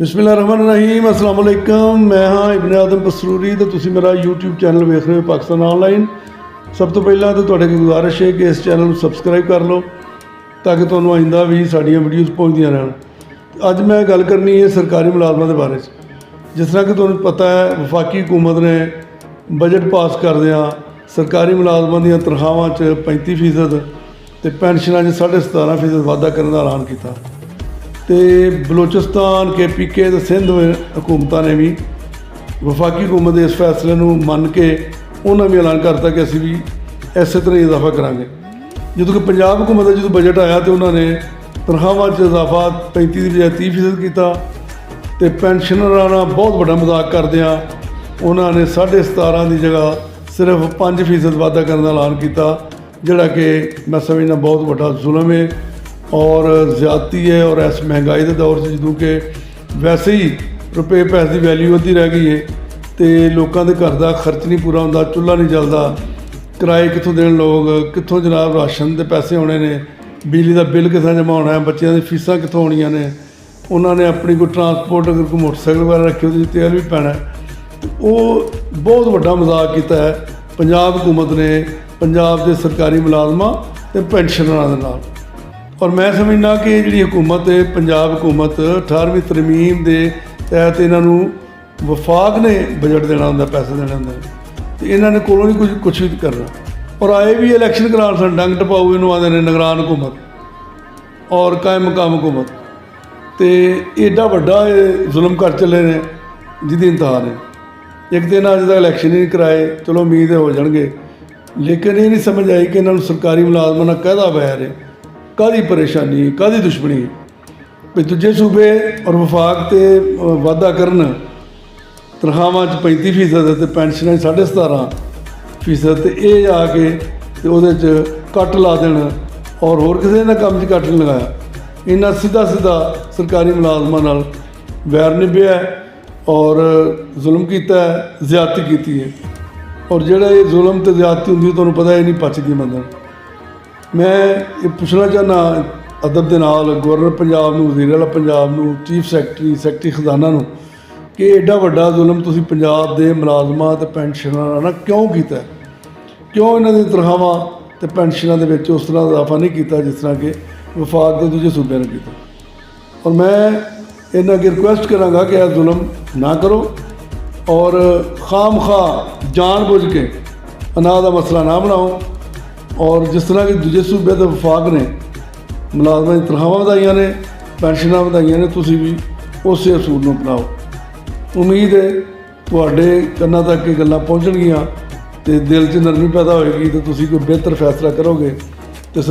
बिस्मिल्लाहिर्रहमानिर्रहीम अस्सलाम वालेकुम। मैं हाँ इब्ने आदम पसरूरी तो तुसी मेरा यूट्यूब चैनल वेख रहे हो पाकिस्तान ऑनलाइन। सब तो पहला तो तुहाडे कोल गुजारिश है कि इस चैनल को सबसक्राइब कर लो ताकि तुहानूं आइंदा भी साड़ियाँ वीडियोज़ पहुँचदियां रहन। अज मैं गल करनी है सरकारी मुलाजमां के बारे च। जिस तरह कि तुहानूं पता है वफाकी हुकूमत ने बजट पास करदियां सरकारी मुलाजमां दीयां तनख्वाहां च 35% ते पेंशनां च 17.5% वाधा करने का ऐलान किया। तो बलोचिस्तान KPK ते सिंध हुकूमतां ने भी वफाकी हुकूमत के इस फैसले को मन के उन्होंने भी ऐलान करता कि असी भी इस तरह ही इजाफा करांगे। जो कि पंजाब हुकूमत का जो बजट आया तो उन्होंने तनख्वाहां च इजाफा 35 की बजाय 30% किया। तो पेंशनरां नाल बहुत बड़ा मजाक करदिआं उन्होंने 17.5 की जगह सिर्फ 5% वाधा करने का ऐलान किया, जिहड़ा कि मैं समझना बहुत बड़ा जुल्म है और ज़्यादती है। और इस महंगाई के दौर से जो कि वैसे ही रुपये पैसे की वैल्यू अद्धी रह गई है तो लोगों के घर का खर्च नहीं पूरा होंदा, चुल्हा नहीं चलता, किराए कितों देने लोग, कितों जनाब राशन के पैसे आने ने, बिजली का बिल कितना जमा होना है, बच्चों की फीसां कितों आनियां ने, उन्होंने अपनी कोई ट्रांसपोर्ट अगर कोई मोटरसाइकिल वगैरह रखी हो तेल भी पैना है। वो बहुत बड़ा मजाक किया है पंजाब हुकूमत ने पंजाब के सरकारी मुलाजमां ते पेंशनरां दे नाल। और मैं समझना कि जी हुकूमत है पंजाब हुकूमत 18वीं तरमीम के तहत इन्हों वफाक ने बजट देना होंगे, पैसे देने होंगे, तो इन्होंने कोलों नहीं कुछ भी करना। और आए भी इलैक्शन करान सन डंग टपाऊ इनू आते हैं निगरान हुकूमत और कायम मकाम हुकूमत। तो एडा वड्डा जुल्म कर चले ने जिहदी इंतहा ने। एक दिन अज तक इलैक्शन ही नहीं कराए, चलो उम्मीद हो जाएंगे, लेकिन ये नहीं समझ आई कि इन्होंने सरकारी मुलाजमां नाल कहदा वैर है, कादी परेशानी, कादी दुश्मनी भी दूजे सूबे और वफाक ते वाधा करन तनख्वाहां 35% ते पेंशनां 17.5%, तो ये आके तो वो कट ला देन और होर किसी ने काम कट नहीं लगाया। इन्ना सीधा सीधा सरकारी मुलाजमां नाल वैर निभ्या और जुल्म किया है, ज़्यादती की है। और जिहड़ा ये जुल्म ते ज़्यादती हुंदी तुहानूं पता ही नहीं पचदी बंदे। मैं ये पूछना चाहना अदब के नाल गवर्नर पंजाब नूं, वज़ीर आला पंजाब नूं, चीफ सैकटरी खजाना नूं कि एडा वड्डा जुल्म तुसीं पंजाब के मुलाजमां ते पेंशनरां नाल क्यों कीता, क्यों इन्हां दी तनख्वाहां ते पेंशनां दे विच उस तरह इजाफा नहीं किया जिस तरह कि वफाक के दूजे सूबे ने किया। और मैं इन्हां अगे रिक्वेस्ट करांगा कि यह जुल्म ना करो और खाम खा जानबूझ के अनाज का मसला ना बनाओ। और जिस तरह कि दूजे सूबे के वफाक ने मुलाजमां दी तनख्वाहां वधाइयां ने, पेंशनां वधाइयां ने, तुसीं भी उस असूल नूं अपनाओ। उम्मीद है तुहाडे कन्नां तक ये गल्लां पहुंचणगियां ते दिल च नरमी पैदा होएगी तो तुसीं कोई बेहतर फैसला करोगे। तो